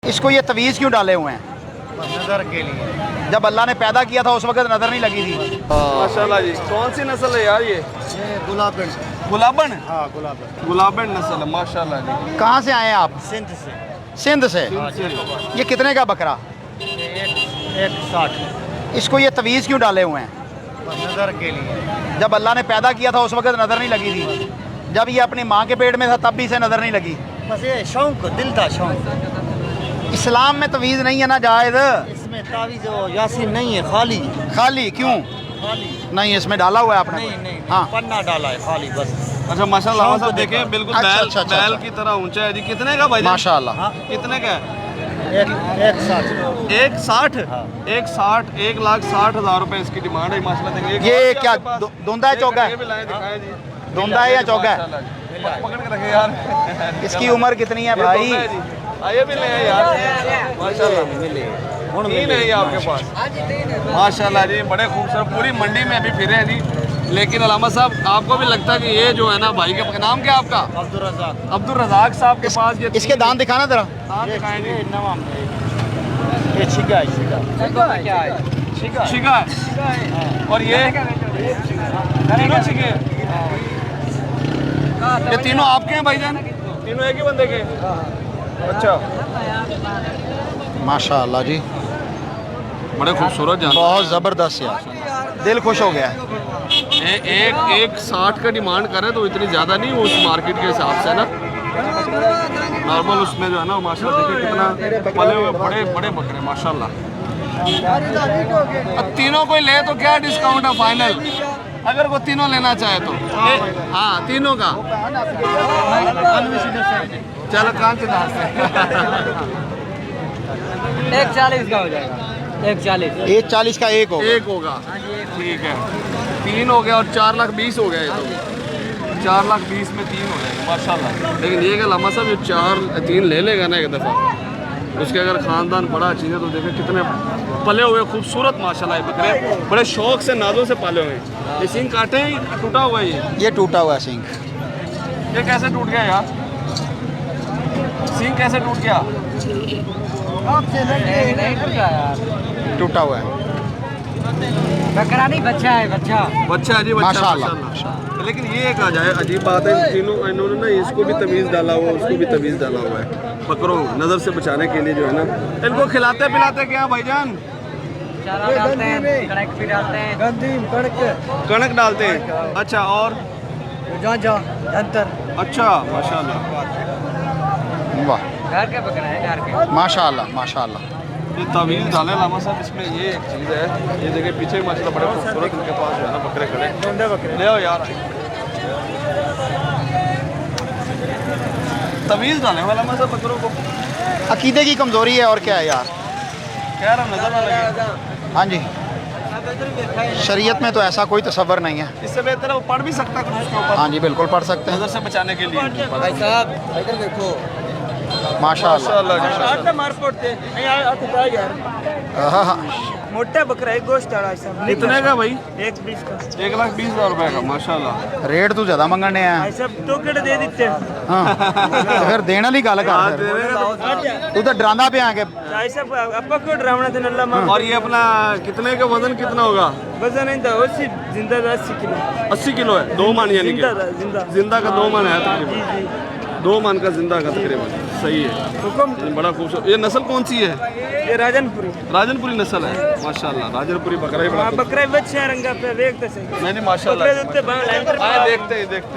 इसको ये तवीज़ क्यों डाले हुए हैं? नजर के लिए। जब अल्लाह ने पैदा किया था उस वक्त नज़र नहीं लगी थी। माशाल्लाह जी। कौन सी नस्ल है यार ये गुलाबन। गुलाबन? हाँ गुलाबन। गुलाबन नस्ल है माशाल्लाह जी। कहाँ से आए हैं आप? सिंध से। सिंध से। ये कितने का बकरा? एक 60। इसको ये तवीज़ क्यों डाले हुए हैं? नजर के लिए। जब अल्लाह ने पैदा किया था उस वक्त नज़र नहीं लगी थी। जब ये अपनी माँ के पेट में था तब भी इसे नज़र नहीं लगी। बस ये शौक, दिल था शौक। इस्लाम में तवीज़ नहीं है ना जायज़? इसमें तावीज़ यासीन नहीं है, खाली। खाली क्यों? खाली नहीं, इसमें डाला हुआ है आपने? नहीं, हाँ। पन्ना डाला है खाली बस। अच्छा माशाल्लाह शाम को साहब देखें बिल्कुल अच्छा, बैल अच्छा, अच्छा, बैल अच्छा। की तरह ऊंचा है जी। कितने का भाई? माशाल्लाह। हाँ, कितने का है? एक 60। 160? हाँ। 1,60,000 रुपए इसकी डिमांड है माशाल्लाह। देखें ये क्या धुंधा है चौगा है? धुंधा है या चौगा है? पकड़ के रखे यार। इसकी उम्र कितनी है भाई? आइए भी ले आए यार माशाल्लाह। तीन है ये आपके पास माशाल्लाह जी। बड़े खूबसूरत पूरी मंडी में अभी फिरे हैं जी। लेकिन अलामा साहब आपको भी लगता है कि ये जो है ना भाई के नाम क्या आपका? अब्दुल रज़ाक। अब्दुल रज़ाक साहब के पास ये इसके दांत दिखाना जरा। दांत दिखाएं जी। ये छिका है, छिका। छिका है और ये तीनों छिके हैं। ये तीनों आपके हैं भाईजान? तीनों एक ही बंदे के? अच्छा माशाल्लाह जी, बड़े खूबसूरत जानवर। बहुत ज़बरदस्त यार, दिल खुश हो गया है। एक 60 का डिमांड करे तो इतनी ज़्यादा नहीं उस मार्केट के हिसाब से ना। नॉर्मल उसमें जो है ना माशाल्लाह देखिए कितना पले हुए बड़े बड़े बकरे माशाल्लाह। अब तीनों कोई ले तो क्या डिस्काउंट है फाइनल? अगर वो तीनों लेना चाहे तो? हाँ तीनों का। चलो कान से 140 का हो जाएगा। 140। 140 का एक होगा। एक होगा ठीक है। 3 हो गया और 4,20,000 हो गया ये तो। 4,20,000 में 3 हो जाएगा माशाल्लाह। लेकिन ये लम्हा साहब ये 4-3 ले लेगा ना एक दफ़ा, उसके अगर ख़ानदान बड़ा चीज़ है तो देखें कितने पले हुए खूबसूरत माशाल्लाह ये बकरे बड़े शौक से नाजों से पाले हुए हैं। ये सींग काटे हैं टूटा हुआ है ये टूटा हुआ है सींग। ये कैसे टूट गया यार? सींग कैसे टूट गया? टूटा हुआ है। बकरा नहीं, बच्चा है, बच्चा। बच्चा है जी, बच्चा माशाल्लाह। लेकिन ये एक आ जाए अजीब बात है, तीनों इन्होंने ना इसको भी तमीज़ डाला हुआ उसको भी तमीज़ डाला हुआ है बकरों नज़र से बचाने के लिए जो है ना। इनको खिलाते पिलाते क्या भाईजान? चारा डालते हैं, कणक भी डालते हैं। कणक डालते हैं। अच्छा और अच्छा माशाल्लाह। वाह घर के बकरा है, घर के। माशाल्लाह माशाल्लाह। ये तवीज़ डाले लामा साहब। इसमें ये एक चीज़ है, ये देखिए पीछे माशाल्लाह बड़े खूबसूरत उनके पास जो है ना बकरे खड़े। ले आओ यार तवीज़ डाले वाला लामा साहब बकरों को। अकीदे की कमज़ोरी है और क्या है यार। कह रहा नजर ना लगे। हाँ जी, शरीयत में तो ऐसा कोई तसव्वुर नहीं है। इससे बेहतर है वो पढ़ भी सकता है उसके ऊपर हाँ जी बिल्कुल पढ़ सकते हैं। नजर से बचाने के लिए। भाई साहब इधर देखो। माशाल्लाह। मार पड़ते नहीं यार। हाँ हाँ। मोटा बकरा है, गोश्त वाला सब। कितने का भाई? 120 का। 1,20,000 रुपए का माशाल्लाह। रेट तू ज़्यादा मंगने हैं। भाई साहब टोकड़ दे देते हैं। हाँ तो फिर देने वाली गल कर। तू तो डरांदा पे आके। भाई साहब आपा को डरावना थे नल्ला मार। और ये अपना कितने का वजन कितना होगा? वजन नहीं था, 80 जिंदा 80 किलो। 80 किलो है। 2 मन यानी जिंदा था, कि जिंदा। जिंदा का 2 मन है तकरीबन। जी जी। 2 मन का जिंदा का तकरीबन सही है। हुक्म। ये बड़ा खूबसूरत। ये नस्ल कौन सी है? ये राजनपुरी। राजनपुरी नस्ल है माशाल्लाह। राजनपुरी बकरा ही बड़ा बकरा बच्चे रंगा पे देखते सही। नहीं नहीं माशाल्लाह। बकरे देते बाहर लाइन पर। देखते ही देखते